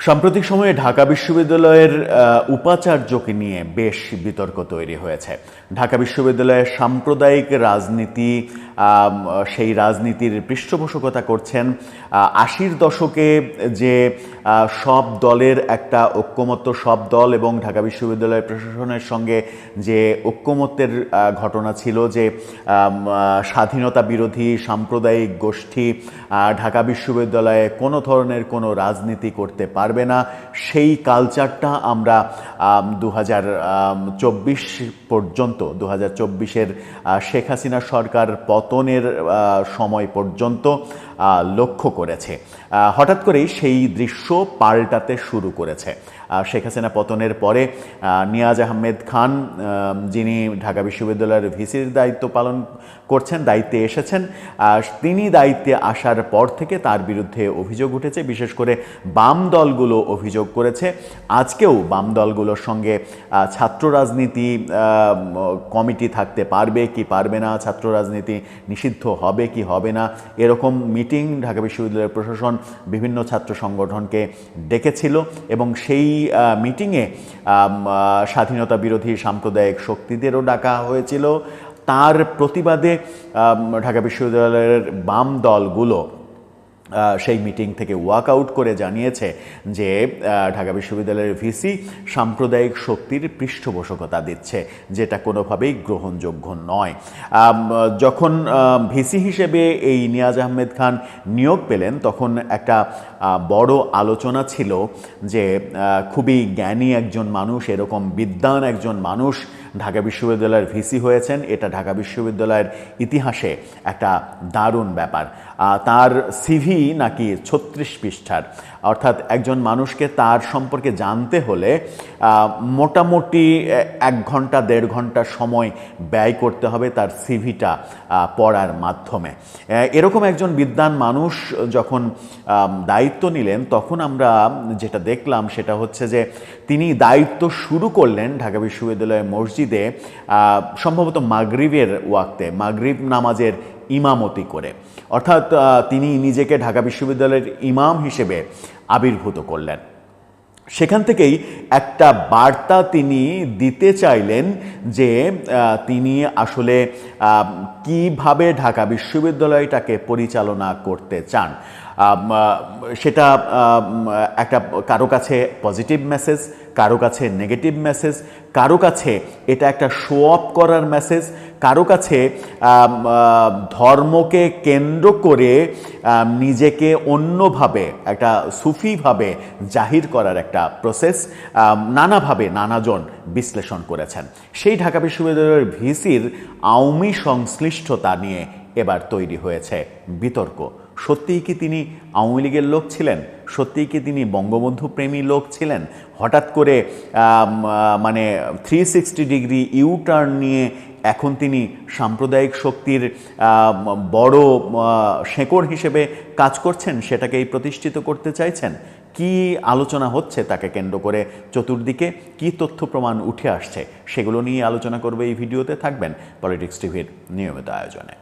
সাম্প্রতিক সময়ে ঢাকা বিশ্ববিদ্যালয়ের উপাচার্যকে নিয়ে বেশ বিতর্ক তৈরি হয়েছে। ঢাকা বিশ্ববিদ্যালয়ের সাম্প্রদায়িক রাজনীতি, সেই রাজনীতির পৃষ্ঠপোষকতা করছেন ৮০ দশকে যে সব দলের একটা ঐক্যমত্য, সব দল এবং ঢাকা বিশ্ববিদ্যালয় প্রশাসনের সঙ্গে যে ঐক্যমত্যের ঘটনা ছিল, যে স্বাধীনতা বিরোধী সাম্প্রদায়িক গোষ্ঠী ঢাকা বিশ্ববিদ্যালয়ে কোনো ধরনের কোনো রাজনীতি করতে পারবে না, সেই কালচারটা আমরা ২০২৪ পর্যন্ত, ২০২৪-এর শেখ হাসিনা সরকার পতনের সময় পর্যন্ত লক্ষ্য করেছে। হঠাৎ করেই সেই দৃশ্য পাল্টাতে শুরু করেছে। শেখ হাসিনা পতনের পরে নিয়াজ আহমেদ খান, যিনি ঢাকা বিশ্ববিদ্যালয়ের ভিসির দায়িত্ব পালন করছেন, দায়িত্বে এসেছেন, তিনি দায়িত্বে আসার পর থেকে তার বিরুদ্ধে অভিযোগ উঠেছে। বিশেষ করে বাম দলগুলো অভিযোগ করেছে। আজকেও বাম দলগুলোর সঙ্গে ছাত্র রাজনীতি কমিটি থাকতে পারবে কি পারবে না, ছাত্র রাজনীতি নিষিদ্ধ হবে কি হবে না, এরকম মিটিং ঢাকা বিশ্ববিদ্যালয়ের প্রশাসন বিভিন্ন ছাত্র সংগঠনকে ডেকেছিল এবং সেই মিটিংয়ে স্বাধীনতা বিরোধী সাম্প্রদায়িক শক্তিদেরও ডাকা হয়েছিল। তার প্রতিবাদে ঢাকা বিশ্ববিদ্যালয়ের বাম দলগুলো সেই মিটিং থেকে ওয়াক আউট করে জানিয়েছে যে ঢাকা বিশ্ববিদ্যালয়ের ভিসি সাম্প্রদায়িক শক্তির পৃষ্ঠপোষকতা দিচ্ছে, যেটা কোনোভাবেই গ্রহণযোগ্য নয়। যখন ভিসি হিসেবে এই নিয়াজ আহমেদ খান নিয়োগ পেলেন, তখন একটা বড় আলোচনা ছিল যে খুবই জ্ঞানী একজন মানুষ, এরকম বিদ্বান একজন মানুষ ঢাকা বিশ্ববিদ্যালয়ের ভিসি হয়েছেন, এটা ঢাকা বিশ্ববিদ্যালয়ের ইতিহাসে একটা দারুণ ব্যাপার। তার সিভি নাকি ৩৬ পৃষ্ঠার, অর্থাৎ একজন মানুষকে তার সম্পর্কে জানতে হলে মোটামুটি ১ ঘন্টা ১.৫ ঘন্টা সময় ব্যয় করতে হবে তার সিভিটা পড়ার মাধ্যমে। এরকম একজন বিদ্বান মানুষ যখন দায়িত্ব নিলেন, তখন আমরা যেটা দেখলাম সেটা হচ্ছে যে তিনি দায়িত্ব শুরু করলেন ঢাকা বিশ্ববিদ্যালয়ের মসজিদে, সম্ভবত মাগরিবের ওয়াক্তে, মাগরিব নামাজের ইমামতি করে। অর্থাৎ তিনি নিজেকে ঢাকা বিশ্ববিদ্যালয়ের ইমাম হিসেবে আবির্ভূত করলেন। সেখান থেকেই একটা বার্তা তিনি দিতে চাইলেন যে তিনি আসলে কিভাবে ঢাকা বিশ্ববিদ্যালয়টাকে পরিচালনা করতে চান। সেটা একটা কারো কাছে পজিটিভ মেসেজ, কারো কাছে নেগেটিভ মেসেজ, কারো কাছে এটা একটা শো অফ করার মেসেজ, কারো কাছে ধর্মকে কেন্দ্র করে নিজেকে অন্যভাবে একটা সুফিভাবে জাহির করার একটা প্রসেস, নানাভাবে নানাজন বিশ্লেষণ করেছেন। সেই ঢাকা বিশ্ববিদ্যালয়ের ভিসির আওয়ামী সংশ্লিষ্টতা নিয়ে এবার তৈরি হয়েছে বিতর্ক। সত্যিই কি তিনি আওয়ামী লীগের লোক ছিলেন? সত্যিই কি তিনি বঙ্গবন্ধু প্রেমী লোক ছিলেন? হঠাৎ করে মানে 360 ডিগ্রি ইউটার্ন নিয়ে এখন তিনি সাম্প্রদায়িক শক্তির বড় শেকড় হিসেবে কাজ করছেন, সেটাকেই প্রতিষ্ঠিত করতে চাইছেন। কি আলোচনা হচ্ছে তাকে কেন্দ্র করে চতুর্দিকে, কি তথ্য প্রমাণ উঠে আসছে, সেগুলো নিয়ে আলোচনা করবে এই ভিডিওতে। থাকবেন পলিটিক্স টিভির নিয়মিত আয়োজনে।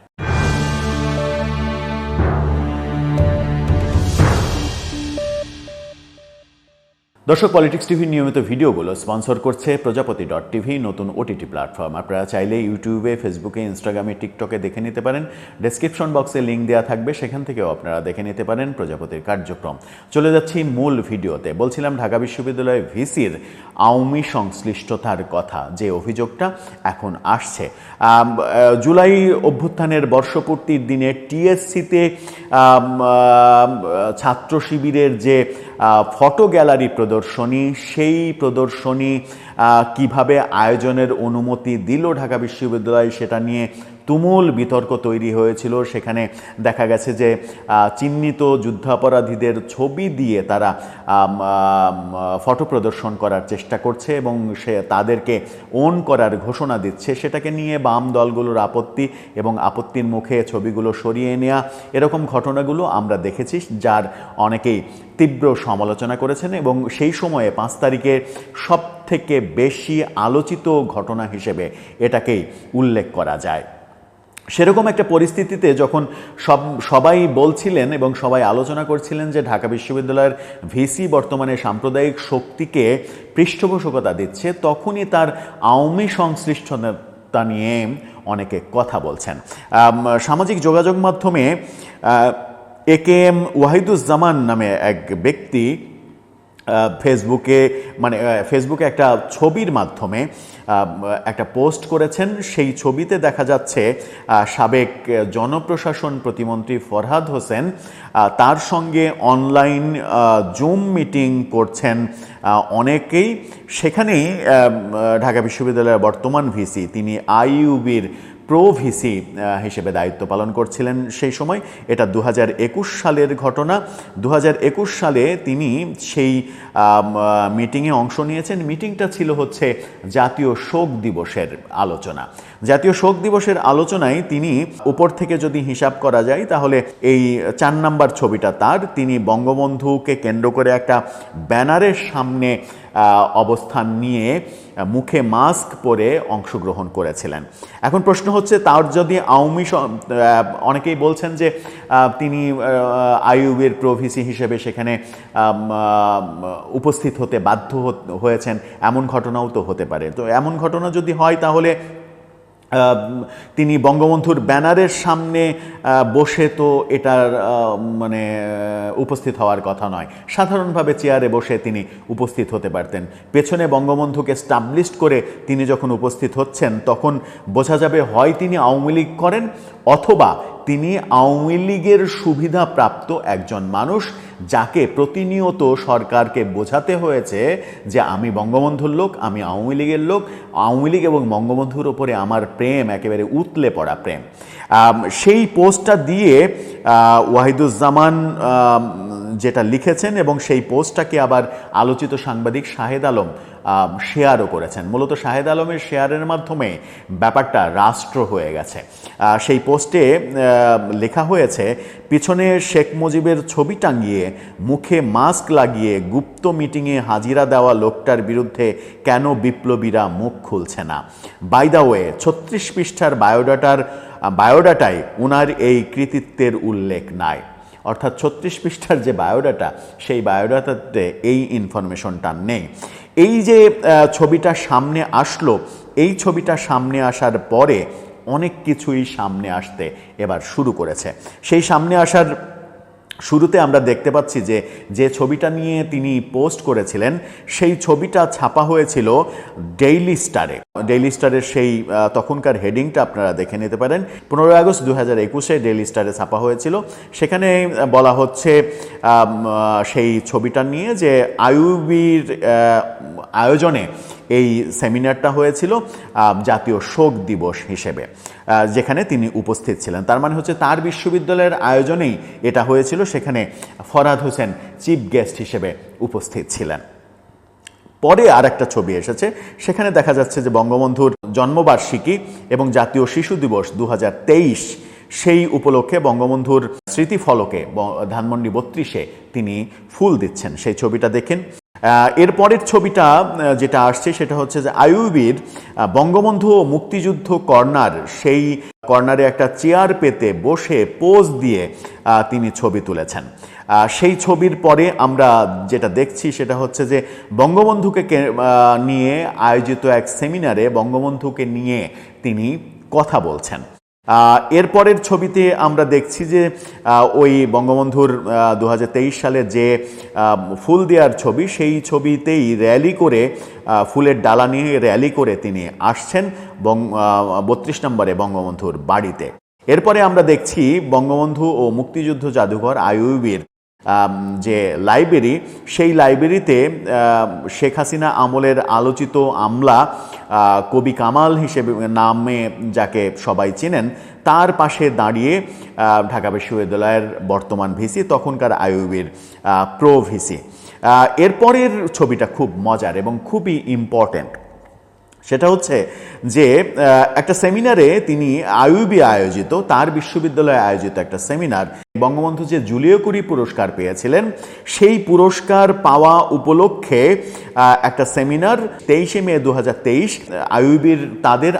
দর্শক, পলিটিক্স টিভির নিয়মিত ভিডিওগুলো স্পন্সর করছে প্রজাপতি.টিভি, নতুন ওটিটি প্ল্যাটফর্ম। আপনারা চাইলে ইউটিউবে, ফেসবুকে, ইনস্টাগ্রামে, টিকটকে দেখে নিতে পারেন। ডেসক্রিপশন বক্সে লিঙ্ক দেওয়া থাকবে, সেখান থেকেও আপনারা দেখে নিতে পারেন প্রজাপতির কার্যক্রম। চলে যাচ্ছি মূল ভিডিওতে। বলছিলাম ঢাকা বিশ্ববিদ্যালয়ের ভিসির আওয়ামী সংশ্লিষ্টতার কথা, যে অভিযোগটা এখন আসছে। জুলাই অভ্যুত্থানের বর্ষপূর্তির দিনে টিএসসিতে ছাত্র শিবিরের যে ফটো গ্যালারি প্রদর্শনী, সেই প্রদর্শনী কিভাবে আয়োজনের অনুমতি দিল ঢাকা বিশ্ববিদ্যালয়, সেটা নিয়ে তুমুল বিতর্ক তৈরি হয়েছিল। সেখানে দেখা গেছে যে চিহ্নিত যুদ্ধাপরাধীদের ছবি দিয়ে তারা ফটো প্রদর্শন করার চেষ্টা করছে এবং সে তাদেরকে ওন করার ঘোষণা দিচ্ছে। সেটাকে নিয়ে বাম দলগুলোর আপত্তি এবং আপত্তির মুখে ছবিগুলো সরিয়ে নেওয়া, এরকম ঘটনাগুলো আমরা দেখেছি, যার অনেকেই তীব্র সমালোচনা করেছেন। এবং সেই সময়ে 5 তারিখে সবথেকে বেশি আলোচিত ঘটনা হিসেবে এটাকেই উল্লেখ করা যায়। সেরকম একটা পরিস্থিতিতে যখন সবাই বলছিলেন এবং সবাই আলোচনা করছিলেন যে ঢাকা বিশ্ববিদ্যালয়ের ভিসি বর্তমানে সাম্প্রদায়িক শক্তিকে পৃষ্ঠপোষকতা দিচ্ছে, তখনই তার আওয়ামী সংশ্লিষ্টতা নিয়ে অনেকে কথা বলছেন। সামাজিক যোগাযোগ মাধ্যমে AKM ওয়াহিদুজ্জামান নামে এক ব্যক্তি ফেসবুকে একটা ছবির মাধ্যমে একটা পোস্ট করেছেন। সেই ছবিতে দেখা যাচ্ছে সাবেক জনপ্রশাসন প্রতিমন্ত্রী ফরহাদ হোসেন তার সঙ্গে অনলাইন জুম মিটিং করছেন অনেকেই। সেখানেই ঢাকা বিশ্ববিদ্যালয়ের বর্তমান ভিসি, তিনি IUBর প্রো ভিসি হিসেবে দায়িত্ব পালন করছিলেন সেই সময়। এটা 2021 সালের ঘটনা। 2021 সালে তিনি সেই মিটিংয়ে অংশ নিয়েছেন। মিটিংটা ছিল হচ্ছে জাতীয় শোক দিবসের আলোচনা। জাতীয় শোক দিবসের আলোচনায় তিনি উপর থেকে যদি হিসাব করা যায় তাহলে এই 4 নাম্বার ছবিটা তার, তিনি বঙ্গবন্ধুকে কেন্দ্র করে একটা ব্যানারের সামনে অবস্থান নিয়ে মুখে মাস্ক পরে অংশগ্রহণ করেছিলেন। এখন প্রশ্ন হচ্ছে, তার যদি অনেকেই বলছেন যে তিনি IUBর প্রভিসি হিসেবে সেখানে উপস্থিত হতে বাধ্য হয়েছেন, এমন ঘটনাও তো হতে পারে। তো এমন ঘটনা যদি হয় তাহলে তিনি বঙ্গবন্ধুর ব্যানারের সামনে বসে তো এটার উপস্থিত হওয়ার কথা নয়। সাধারণভাবে চেয়ারে বসে তিনি উপস্থিত হতে পারতেন। পেছনে বঙ্গবন্ধুকে স্টাবলিশড করে তিনি যখন উপস্থিত হচ্ছেন তখন বোঝা যাবে হয় তিনি আওয়ামী লীগ করেন, অথবা তিনি আওয়ামী লীগের সুবিধাপ্রাপ্ত একজন মানুষ, যাকে প্রতিনিয়ত সরকারকে বোঝাতে হয়েছে যে আমি বঙ্গবন্ধুর লোক, আমি আওয়ামী লীগের লোক, আওয়ামী লীগ এবং বঙ্গবন্ধুর ওপরে আমার প্রেম একেবারে উতলে পড়া প্রেম। সেই পোস্টটা দিয়ে ওয়াহিদুজ্জামান যেটা লিখেছেন এবং সেই পোস্টটাকে আবার আলোচিত সাংবাদিক শাহেদ আলম শেয়ারও করেছেন। মূলত শাহেদ আলমের শেয়ারের মাধ্যমে ব্যাপারটা রাষ্ট্র হয়ে গেছে। সেই পোস্টে লেখা হয়েছে, পিছনে শেখ মুজিবের ছবি টাঙিয়ে মুখে মাস্ক লাগিয়ে গুপ্ত মিটিংয়ে হাজিরা দেওয়া লোকটার বিরুদ্ধে কেন বিপ্লবীরা মুখ খুলছে না? বাই দ্য ওয়ে, 36 পৃষ্ঠার বায়োডাটায় ওনার এই কৃতিত্বের উল্লেখ নাই। অর্থাৎ 36 পৃষ্ঠার যে বায়োডাটা, সেই বায়োডাটাতে এই ইনফরমেশনটা নেই। এই যে ছবিটা সামনে আসলো, এই ছবিটা সামনে আসার পরে অনেক কিছুই সামনে আসতে এবার শুরু করেছে। সেই সামনে আসার শুরুতে আমরা দেখতে পাচ্ছি যে ছবিটা নিয়ে তিনি পোস্ট করেছিলেন, সেই ছবিটা ছাপা হয়েছিল ডেইলি স্টারে। ডেইলি স্টারের সেই তখনকার হেডিংটা আপনারা দেখে নিতে পারেন। 15 আগস্ট 2021 ডেইলি স্টারে ছাপা হয়েছিল। সেখানে বলা হচ্ছে সেই ছবিটা নিয়ে যে IUBর আয়োজনে এই সেমিনারটা হয়েছিল জাতীয় শোক দিবস হিসেবে, যেখানে তিনি উপস্থিত ছিলেন। তার মানে হচ্ছে তার বিশ্ববিদ্যালয়ের আয়োজনেই এটা হয়েছিল, সেখানে ফরহাদ হোসেন চিফ গেস্ট হিসেবে উপস্থিত ছিলেন। পরে আর একটা ছবি এসেছে, সেখানে দেখা যাচ্ছে যে বঙ্গবন্ধুর জন্মবার্ষিকী এবং জাতীয় শিশু দিবস 2023, সেই উপলক্ষে বঙ্গবন্ধুর স্মৃতিফলকে ধানমন্ডি 32-এ তিনি ফুল দিচ্ছেন। সেই ছবিটা দেখেন। এরপরের ছবিটা যেটা আসছে সেটা হচ্ছে যে IUBর বঙ্গবন্ধু ও মুক্তিযুদ্ধ কর্নার, সেই কর্নারে একটা চেয়ার পেতে বসে পোজ দিয়ে তিনি ছবি তুলেছেন। সেই ছবির পরে আমরা যেটা দেখছি সেটা হচ্ছে যে বঙ্গবন্ধুকে নিয়ে আয়োজিত এক সেমিনারে বঙ্গবন্ধুকে নিয়ে তিনি কথা বলছেন। এরপরের ছবিতে আমরা দেখছি যে ওই বঙ্গবন্ধুর 2023 সালে যে ফুল দেওয়ার ছবি, সেই ছবিতেই র্যালি করে, ফুলের ডালা নিয়ে র্যালি করে তিনি আসছেন 32 নম্বরে বঙ্গবন্ধুর বাড়িতে। এরপরে আমরা দেখছি বঙ্গবন্ধু ও মুক্তিযুদ্ধ জাদুঘর IUBর যে লাইব্রেরি, সেই লাইব্রেরিতে শেখ হাসিনা আমলের আলোচিত আমলা কবি কামাল হিসেবে নামে যাকে সবাই চেনেন, তার পাশে দাঁড়িয়ে ঢাকা বিশ্ববিদ্যালয়ের বর্তমান ভিসি, তখনকার IUBর প্রো ভিসি। এরপরের ছবিটা খুব মজার এবং খুবই ইম্পর্ট্যান্ট। সেটা হচ্ছে যে একটা সেমিনারে তিনি আইইউবি আয়োজিত, তার বিশ্ববিদ্যালয়ে আয়োজিত একটা সেমিনার, বঙ্গবন্ধু যে জুলিও কুরি পুরস্কার পেয়েছিলেন সেই পুরস্কার পাওয়া উপলক্ষে একটা সেমিনার 23শে মে 2023 আইইউবির তাদের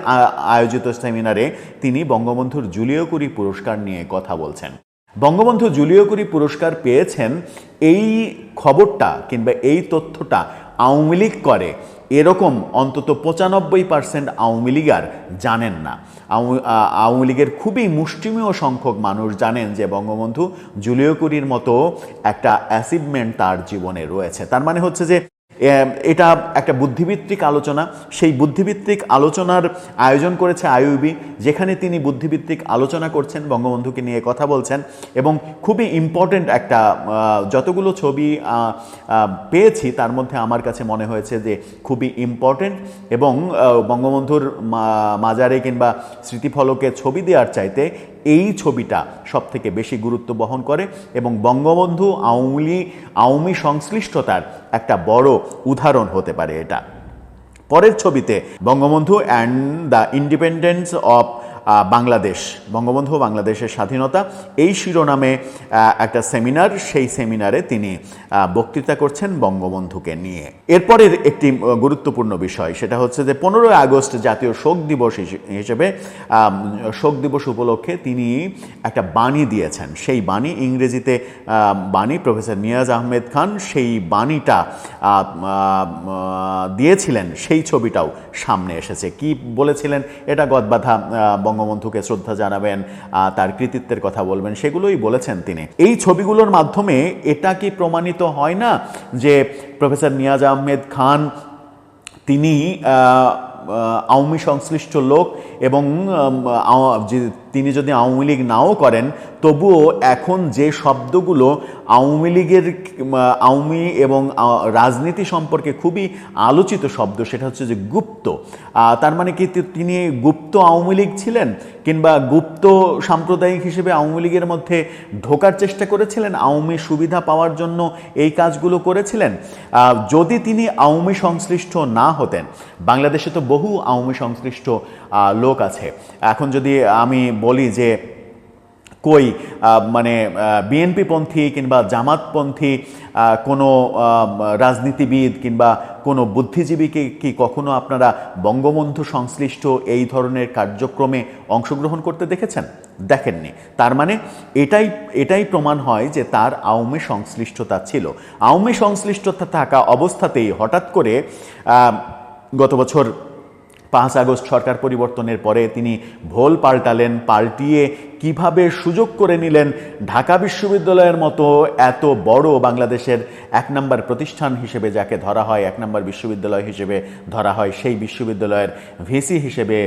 আয়োজিত সেমিনারে তিনি বঙ্গবন্ধুর জুলিও কুরি পুরস্কার নিয়ে কথা বলছেন। বঙ্গবন্ধু জুলিও কুরি পুরস্কার পেয়েছেন এই খবরটা কিংবা এই তথ্যটা আওয়ামী লীগ করে এরকম অন্তত 95% আওয়ামী লীগার জানেন না। আওয়ামী লীগের খুবই মুষ্টিমেয় সংখ্যক মানুষ জানেন যে বঙ্গবন্ধু জুলিও কুরির মতো একটা অ্যাচিভমেন্ট তার জীবনে রয়েছে। তার মানে হচ্ছে যে এটা একটা বুদ্ধিভিত্তিক আলোচনা, সেই বুদ্ধিভিত্তিক আলোচনার আয়োজন করেছে আইইউবি, যেখানে তিনি বুদ্ধিভিত্তিক আলোচনা করছেন, বঙ্গবন্ধুকে নিয়ে কথা বলছেন এবং খুবই ইম্পর্টেন্ট একটা যতগুলো ছবি পেয়েছি তার মধ্যে আমার কাছে মনে হয়েছে যে খুবই ইম্পর্টেন্ট এবং বঙ্গবন্ধুর মাজারে কিংবা স্মৃতিফলকে ছবি দেওয়ার চাইতে এই ছবিটা সব থেকে বেশি গুরুত্ব বহন করে এবং বঙ্গবন্ধু আওয়ামী সংশ্লিষ্টতার একটা বড় উদাহরণ হতে পারে এটা। পরের ছবিতে Bangabandhu and the independence of Bangladesh, Bangabandhu বাংলাদেশের স্বাধীনতা, এই শিরোনামে একটা সেমিনার, সেই সেমিনারে তিনি বক্তৃতা করছেন বঙ্গবন্ধুকে নিয়ে। এরপরের একটি গুরুত্বপূর্ণ বিষয় সেটা হচ্ছে যে 15 আগস্ট জাতীয় শোক দিবস হিসেবে শোক দিবস উপলক্ষে তিনি একটা বাণী দিয়েছেন। সেই বাণী ইংরেজিতে বাণী, প্রফেসর নিয়াজ আহমেদ খান সেই বাণীটা দিয়েছিলেন, সেই ছবিটাও সামনে এসেছে। কি বলেছিলেন? এটা গদবাধা বঙ্গবন্ধুকে শ্রদ্ধা জানাবেন, তার কৃতিত্বের কথা বলবেন, সেগুলোই বলেছেন তিনি। এই ছবিগুলোর মাধ্যমে এটা কি প্রমাণিত হয় না যে প্রফেসর নিয়াজ আহমেদ খান তিনি আওয়ামী সংশ্লিষ্ট লোক এবং তিনি যদি আওয়ামী লীগ নাও করেন তবুও এখন যে শব্দগুলো আওয়ামী লীগের আওয়ামী এবং রাজনীতি সম্পর্কে খুবই আলোচিত শব্দ, সেটা হচ্ছে যে গুপ্ত। তার মানে কি তিনি গুপ্ত আওয়ামী লীগ ছিলেন কিংবা গুপ্ত সাম্প্রদায়িক হিসেবে আওয়ামী লীগের মধ্যে ঢোকার চেষ্টা করেছিলেন, আওয়ামী সুবিধা পাওয়ার জন্য এই কাজগুলো করেছিলেন? যদি তিনি আওয়ামী সংশ্লিষ্ট না হতেন, বাংলাদেশে তো বহু আওয়ামী সংশ্লিষ্ট লোক আছে। এখন যদি আমি বলি যে কই মানে বিএনপিপন্থী কিংবা জামাতপন্থী কোনো রাজনীতিবিদ কিংবা কোনো বুদ্ধিজীবীকে কি কখনো আপনারা বঙ্গবন্ধু সংশ্লিষ্ট এই ধরনের কার্যক্রমে অংশগ্রহণ করতে দেখেছেন? দেখেননি। তার মানে এটাই প্রমাণ হয় যে তার আওয়ামী সংশ্লিষ্টতা ছিল। আওয়ামী সংশ্লিষ্টতা থাকা অবস্থাতেই হঠাৎ করে গত বছর 5 আগস্ট সরকার পরিবর্তনের পরে তিনি ভোল পাল্টালেন, পাল্টিয়ে কিভাবে সুযোগ করে নিলেন ঢাকা বিশ্ববিদ্যালয়ের মতো এত বড় বাংলাদেশের 1 নম্বর প্রতিষ্ঠান হিসেবে যাকে ধরা হয়, 1 নম্বর বিশ্ববিদ্যালয় হিসেবে ধরা হয়, সেই বিশ্ববিদ্যালয়ের ভিসি হিসেবে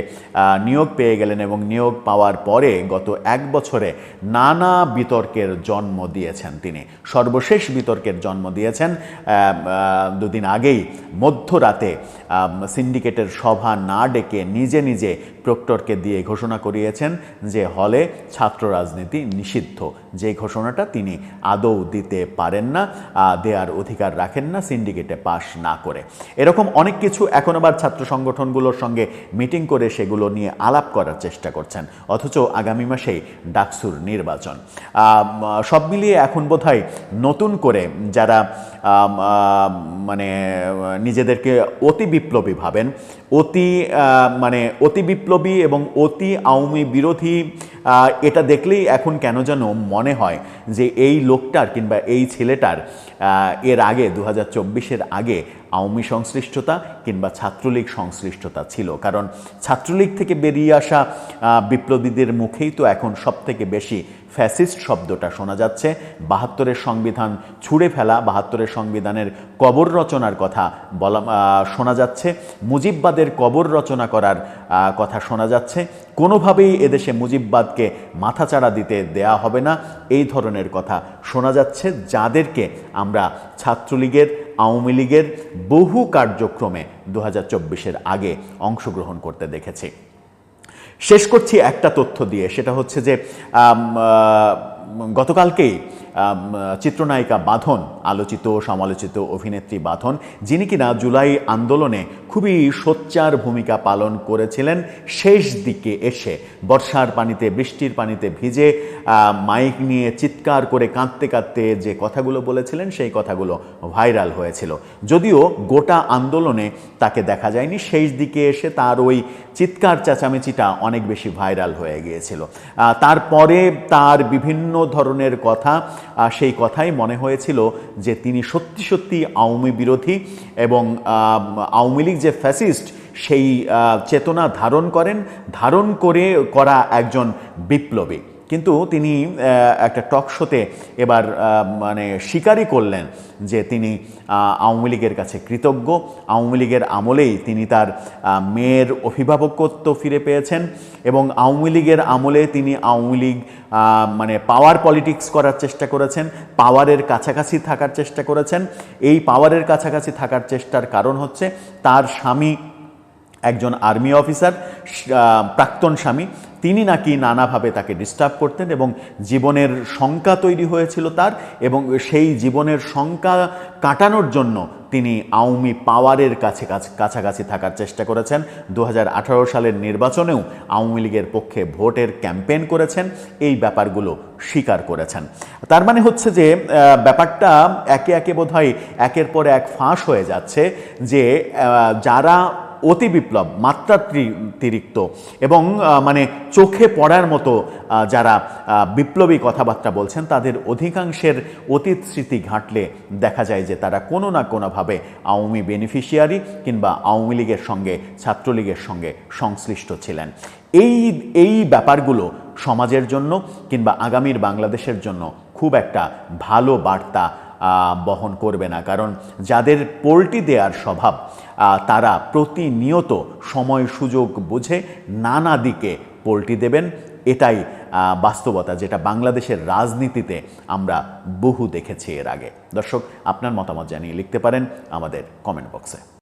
নিয়োগ পেয়ে গেলেন এবং নিয়োগ পাওয়ার পরে গত 1 বছরে নানা বিতর্কের জন্ম দিয়েছেন তিনি। সর্বশেষ বিতর্কের জন্ম দিয়েছেন 2 দিন আগেই মধ্যরাতে সিন্ডিকেটের সভা না ডেকে নিজে নিজে প্রক্টরকে দিয়ে ঘোষণা করিয়েছেন যে হলে ছাত্র রাজনীতি নিষিদ্ধ, যে ঘোষণাটা তিনি আদৌ দিতে পারেন না, দেওয়ার অধিকার রাখেন না সিন্ডিকেটে পাশ না করে। এরকম অনেক কিছু এখন আবার ছাত্র সংগঠনগুলোর সঙ্গে মিটিং করে সেগুলো নিয়ে আলাপ করার চেষ্টা করছেন, অথচ আগামী মাসেই ডাকসুর নির্বাচন। সব মিলিয়ে এখন বোধহয় নতুন করে যারা মানে নিজেদেরকে অতি বিপ্লবী ভাবেন, অতি বিপ্লবী এবং অতি আওয়ামী বিরোধী, এটা দেখলেই এখন কেন যেন মনে হয় যে এই লোকটার কিংবা এই ছেলেটার এর আগে 2024-এর আগে আওয়ামী সংশ্লিষ্টতা কিংবা ছাত্রলীগ সংশ্লিষ্টতা ছিল। কারণ ছাত্রলীগ থেকে বেরিয়ে আসা বিপ্লবীদের মুখেই তো এখন সবথেকে বেশি ফ্যাসিস্ট শব্দটা শোনা যাচ্ছে। 72-এর সংবিধান ছুঁড়ে ফেলা, 72-এর সংবিধানের কবর রচনার কথা শোনা যাচ্ছে, মুজিববাদের কবর রচনা করার কথা শোনা যাচ্ছে। কোনোভাবেই এদেশে মুজিববাদকে মাথাচাড়া দিতে দেয়া হবে না, এই ধরনের কথা শোনা যাচ্ছে, যাদেরকে আমরা ছাত্রলীগের, আওয়ামী লীগের বহু কার্যক্রমে 2024-এর আগে অংশগ্রহণ করতে দেখেছি। শেষ করছি একটা তথ্য দিয়ে, সেটা হচ্ছে যে গতকালকেই চিত্রনায়িকা বাঁধন আলোচিত সমালোচিত অভিনেত্রী বাঁধন, যিনি কিনা জুলাই আন্দোলনে খুবই সোচ্চার ভূমিকা পালন করেছিলেন। শেষ দিকে এসে বর্ষার পানিতে বৃষ্টির পানিতে ভিজে মাইক নিয়ে চিৎকার করে কাঁদতে কাঁদতে যে কথাগুলো বলেছিলেন সেই কথাগুলো ভাইরাল হয়েছিল। যদিও গোটা আন্দোলনে তাকে দেখা যায়নি, শেষ দিকে এসে তার ওই চিৎকার চেঁচামেচিটা অনেক বেশি ভাইরাল হয়ে গিয়েছিল। তারপরে তার বিভিন্ন ধরনের কথা, সেই কথাই মনে হয়েছিল যে তিনি সত্যি সত্যি আওয়ামী বিরোধী এবং আওয়ামী লীগ যে ফ্যাসিস্ট সেই চেতনা ধারণ করা একজন বিপ্লবী। কিন্তু তিনি একটা টক শোতে এবার মানে স্বীকারই করলেন যে তিনি আওয়ামী লীগের কাছে কৃতজ্ঞ। আওয়ামী লীগের আমলেই তিনি তার মেয়ের অভিভাবকত্ব ফিরে পেয়েছেন এবং আওয়ামী লীগের আমলে তিনি আওয়ামী লীগ মানে পাওয়ার পলিটিক্স করার চেষ্টা করেছেন, পাওয়ারের কাছাকাছি থাকার চেষ্টা করেছেন। এই পাওয়ারের কাছাকাছি থাকার চেষ্টার কারণ হচ্ছে তার স্বামী একজন আর্মি অফিসার, প্রাক্তন স্বামী। তিনি নাকি নানাভাবে তাকে ডিস্টার্ব করতেন এবং জীবনের শঙ্কা তৈরি হয়েছিল তার, এবং সেই জীবনের শঙ্কা কাটানোর জন্য তিনি আওয়ামী পাওয়ারের কাছাকাছি থাকার চেষ্টা করেছেন। 2018 সালের নির্বাচনেও আওয়ামী লীগের পক্ষে ভোটের ক্যাম্পেইন করেছেন, এই ব্যাপারগুলো স্বীকার করেছেন। তার মানে হচ্ছে যে ব্যাপারটা একে একে বোধহয় একের পর এক ফাঁস হয়ে যাচ্ছে যে যারা অতি বিপ্লব, মাত্রাতিরিক্ত এবং মানে চোখে পড়ার মতো যারা বিপ্লবী কথাবার্তা বলছেন, তাদের অধিকাংশের অতীত স্মৃতি ঘাঁটলে দেখা যায় যে তারা কোনো না কোনোভাবে আওয়ামী বেনিফিশিয়ারি কিংবা আওয়ামী লীগের সঙ্গে ছাত্রলীগের সঙ্গে সংশ্লিষ্ট ছিলেন। এই ব্যাপারগুলো সমাজের জন্য কিংবা আগামীর বাংলাদেশের জন্য খুব একটা ভালো বার্তা বহন করবে না। কারণ যাদের পোল্টি দেওয়ার স্বভাব, তারা প্রতিনিয়ত সময় সুযোগ বুঝে নানা দিকে পোল্টি দেবেন। এটাই বাস্তবতা, যেটা বাংলাদেশের রাজনীতিতে আমরা বহু দেখেছি এর আগে। দর্শক, আপনার মতামত জানিয়ে লিখতে পারেন আমাদের কমেন্ট বক্সে।